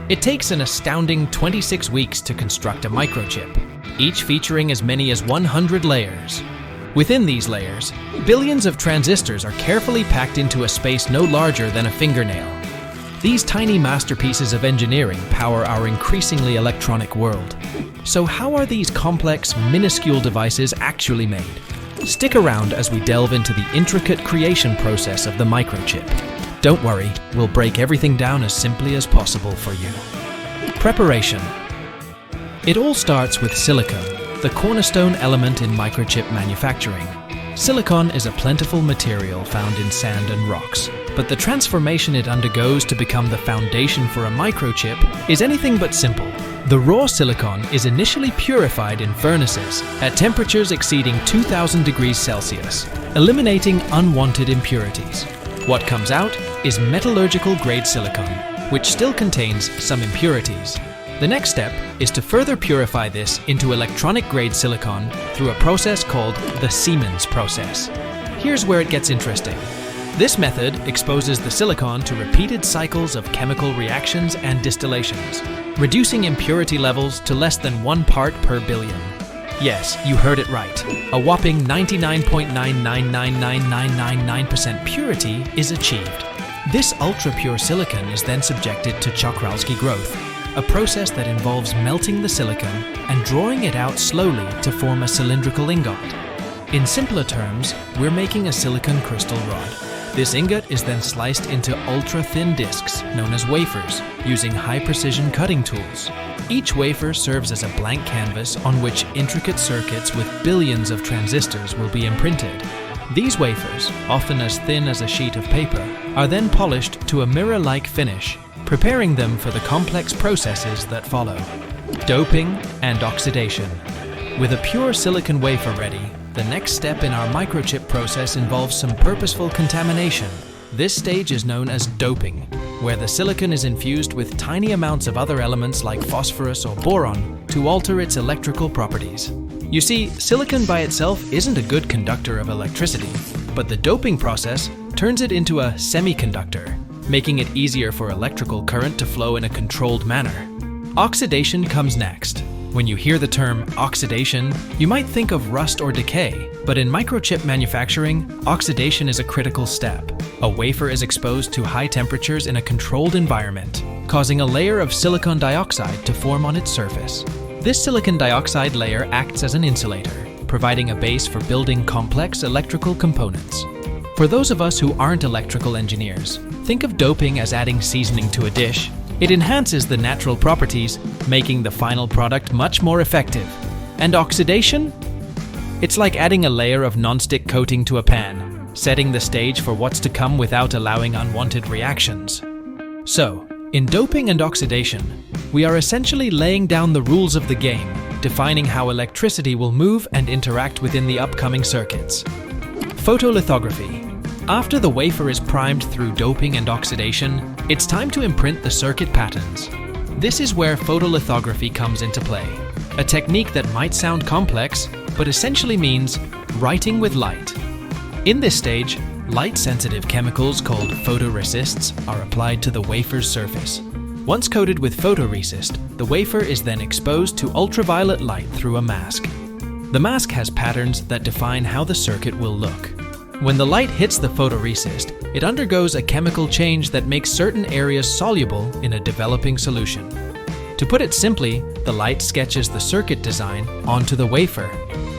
It takes an astounding 26 weeks to construct a microchip, each featuring as many as 100 layers. Within these layers, billions of transistors are carefully packed into a space no larger than a fingernail. These tiny masterpieces of engineering power our increasingly electronic world. So how are these complex, minuscule devices actually made? Stick around as we delve into the intricate creation process of the microchip. Don't worry, we'll break everything down as simply as possible for you. Preparation. It all starts with silicon, the cornerstone element in microchip manufacturing. Silicon is a plentiful material found in sand and rocks, but the transformation it undergoes to become the foundation for a microchip is anything but simple. The raw silicon is initially purified in furnaces at temperatures exceeding 2000 degrees Celsius, eliminating unwanted impurities. What comes out is metallurgical grade silicon, which still contains some impurities. The next step is to further purify this into electronic grade silicon through a process called the Siemens process. Here's where it gets interesting. This method exposes the silicon to repeated cycles of chemical reactions and distillations, reducing impurity levels to less than 1 part per billion. Yes, you heard it right. A whopping 99.9999999% purity is achieved. This ultra-pure silicon is then subjected to Czochralski growth, a process that involves melting the silicon and drawing it out slowly to form a cylindrical ingot. In simpler terms, we're making a silicon crystal rod. This ingot is then sliced into ultra-thin discs, known as wafers, using high-precision cutting tools. Each wafer serves as a blank canvas on which intricate circuits with billions of transistors will be imprinted. These wafers, often as thin as a sheet of paper, are then polished to a mirror-like finish, preparing them for the complex processes that follow: doping and oxidation. With a pure silicon wafer ready, the next step in our microchip process involves some purposeful contamination. This stage is known as doping, where the silicon is infused with tiny amounts of other elements like phosphorus or boron to alter its electrical properties. You see, silicon by itself isn't a good conductor of electricity, but the doping process turns it into a semiconductor, making it easier for electrical current to flow in a controlled manner. Oxidation comes next. When you hear the term oxidation, you might think of rust or decay, but in microchip manufacturing, oxidation is a critical step. A wafer is exposed to high temperatures in a controlled environment, causing a layer of silicon dioxide to form on its surface. This silicon dioxide layer acts as an insulator, providing a base for building complex electrical components. For those of us who aren't electrical engineers, think of doping as adding seasoning to a dish. It enhances the natural properties, making the final product much more effective. And oxidation? It's like adding a layer of non-stick coating to a pan, setting the stage for what's to come without allowing unwanted reactions. So, in doping and oxidation, we are essentially laying down the rules of the game, defining how electricity will move and interact within the upcoming circuits. Photolithography. After the wafer is primed through doping and oxidation, it's time to imprint the circuit patterns. This is where photolithography comes into play, a technique that might sound complex, but essentially means writing with light. In this stage, light-sensitive chemicals called photoresists are applied to the wafer's surface. Once coated with photoresist, the wafer is then exposed to ultraviolet light through a mask. The mask has patterns that define how the circuit will look. When the light hits the photoresist, it undergoes a chemical change that makes certain areas soluble in a developing solution. To put it simply, the light sketches the circuit design onto the wafer.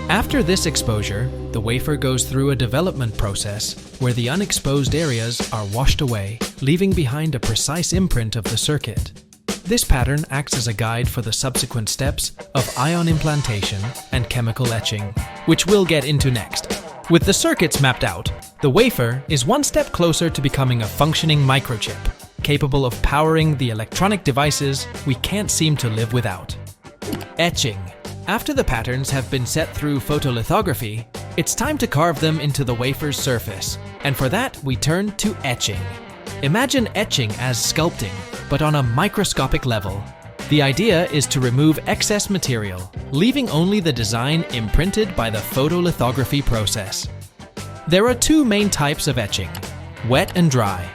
After this exposure, the wafer goes through a development process where the unexposed areas are washed away, leaving behind a precise imprint of the circuit. This pattern acts as a guide for the subsequent steps of ion implantation and chemical etching, which we'll get into next. With the circuits mapped out, the wafer is one step closer to becoming a functioning microchip, capable of powering the electronic devices we can't seem to live without. Etching. After the patterns have been set through photolithography, it's time to carve them into the wafer's surface, and for that we turn to etching. Imagine etching as sculpting, but on a microscopic level. The idea is to remove excess material, leaving only the design imprinted by the photolithography process. There are two main types of etching: wet and dry.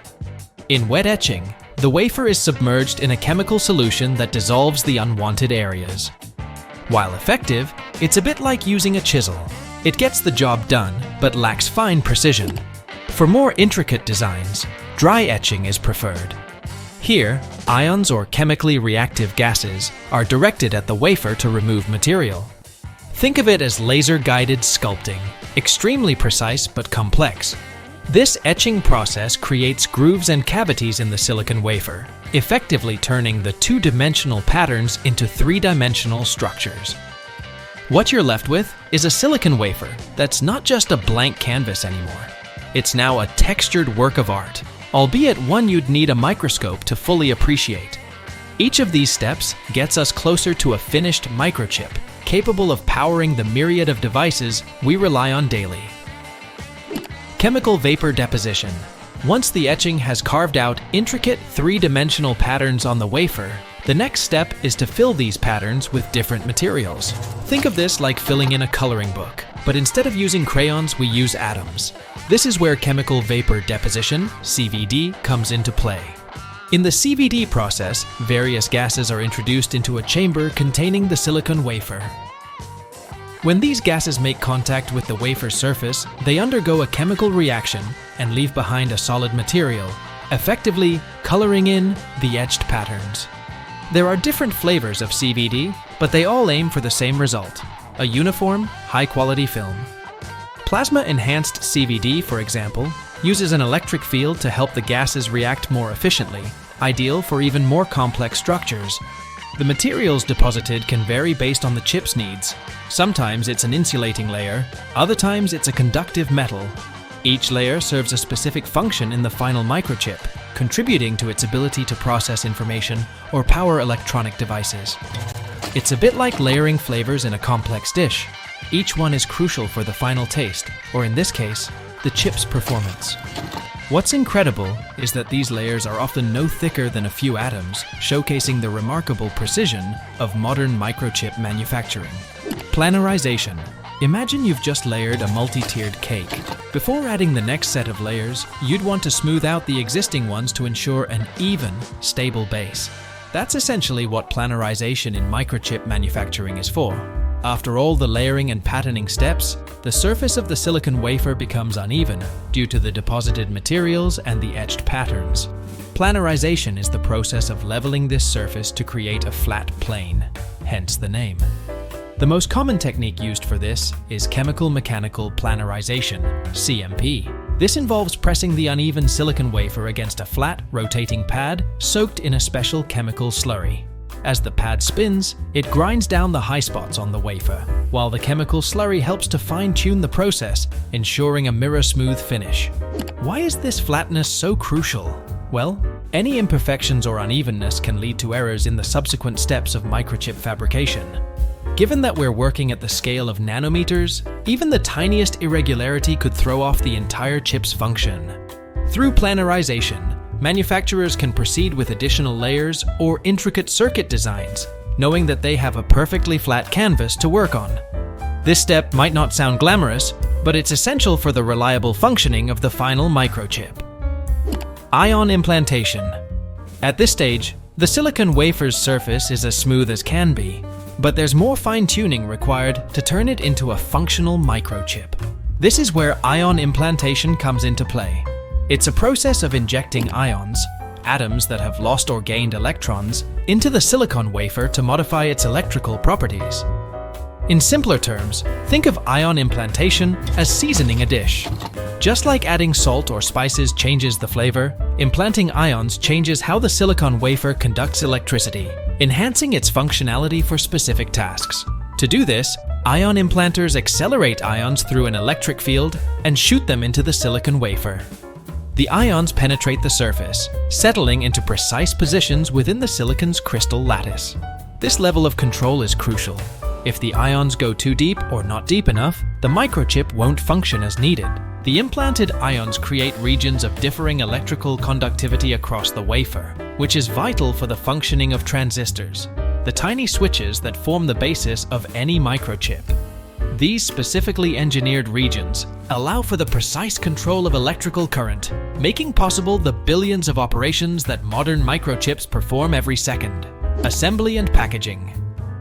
In wet etching, The wafer is submerged in a chemical solution that dissolves the unwanted areas. While effective, it's a bit like using a chisel. It gets the job done, but lacks fine precision. For more intricate designs, dry etching is preferred. Here, ions or chemically reactive gases are directed at the wafer to remove material. Think of it as laser-guided sculpting, extremely precise but complex. This etching process creates grooves and cavities in the silicon wafer, effectively turning the two-dimensional patterns into three-dimensional structures. What you're left with is a silicon wafer that's not just a blank canvas anymore. It's now a textured work of art, albeit one you'd need a microscope to fully appreciate. Each of these steps gets us closer to a finished microchip, capable of powering the myriad of devices we rely on daily. Chemical vapor deposition. Once the etching has carved out intricate three-dimensional patterns on the wafer, the next step is to fill these patterns with different materials. Think of this like filling in a coloring book, but instead of using crayons, we use atoms. This is where chemical vapor deposition, CVD, comes into play. In the CVD process, various gases are introduced into a chamber containing the silicon wafer. When these gases make contact with the wafer surface, they undergo a chemical reaction and leave behind a solid material, effectively coloring in the etched patterns. There are different flavors of CVD, but they all aim for the same result: a uniform, high-quality film. Plasma-enhanced CVD, for example, uses an electric field to help the gases react more efficiently, ideal for even more complex structures. The materials deposited can vary based on the chip's needs. Sometimes it's an insulating layer, other times it's a conductive metal. Each layer serves a specific function in the final microchip, contributing to its ability to process information or power electronic devices. It's a bit like layering flavors in a complex dish. Each one is crucial for the final taste, or in this case, the chip's performance. What's incredible is that these layers are often no thicker than a few atoms, showcasing the remarkable precision of modern microchip manufacturing. Planarization. Imagine you've just layered a multi-tiered cake. Before adding the next set of layers, you'd want to smooth out the existing ones to ensure an even, stable base. That's essentially what planarization in microchip manufacturing is for. After all the layering and patterning steps, the surface of the silicon wafer becomes uneven due to the deposited materials and the etched patterns. Planarization is the process of leveling this surface to create a flat plane, hence the name. The most common technique used for this is chemical mechanical planarization, CMP. This involves pressing the uneven silicon wafer against a flat, rotating pad soaked in a special chemical slurry. As the pad spins, it grinds down the high spots on the wafer, while the chemical slurry helps to fine-tune the process, ensuring a mirror-smooth finish. Why is this flatness so crucial? Well, any imperfections or unevenness can lead to errors in the subsequent steps of microchip fabrication. Given that we're working at the scale of nanometers, even the tiniest irregularity could throw off the entire chip's function. Through planarization, manufacturers can proceed with additional layers or intricate circuit designs, knowing that they have a perfectly flat canvas to work on. This step might not sound glamorous, but it's essential for the reliable functioning of the final microchip. Ion implantation. At this stage, the silicon wafer's surface is as smooth as can be, but there's more fine-tuning required to turn it into a functional microchip. This is where ion implantation comes into play. It's a process of injecting ions, atoms that have lost or gained electrons, into the silicon wafer to modify its electrical properties. In simpler terms, think of ion implantation as seasoning a dish. Just like adding salt or spices changes the flavor, implanting ions changes how the silicon wafer conducts electricity, enhancing its functionality for specific tasks. To do this, ion implanters accelerate ions through an electric field and shoot them into the silicon wafer. The ions penetrate the surface, settling into precise positions within the silicon's crystal lattice. This level of control is crucial. If the ions go too deep or not deep enough, the microchip won't function as needed. The implanted ions create regions of differing electrical conductivity across the wafer, which is vital for the functioning of transistors, the tiny switches that form the basis of any microchip. These specifically engineered regions allow for the precise control of electrical current, making possible the billions of operations that modern microchips perform every second. Assembly and packaging.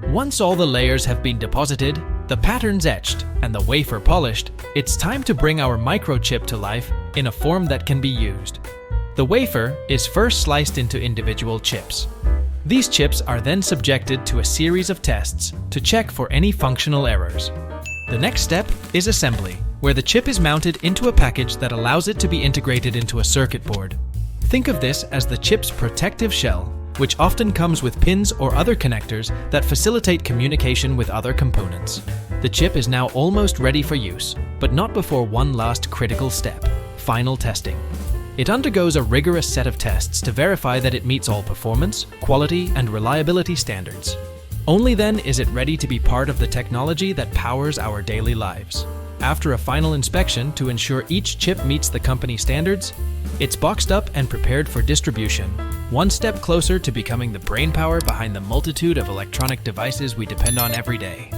Once all the layers have been deposited, the patterns etched, and the wafer polished, it's time to bring our microchip to life in a form that can be used. The wafer is first sliced into individual chips. These chips are then subjected to a series of tests to check for any functional errors. The next step is assembly, where the chip is mounted into a package that allows it to be integrated into a circuit board. Think of this as the chip's protective shell, which often comes with pins or other connectors that facilitate communication with other components. The chip is now almost ready for use, but not before one last critical step: final testing. It undergoes a rigorous set of tests to verify that it meets all performance, quality, and reliability standards. Only then is it ready to be part of the technology that powers our daily lives. After a final inspection to ensure each chip meets the company standards, it's boxed up and prepared for distribution, one step closer to becoming the brainpower behind the multitude of electronic devices we depend on every day.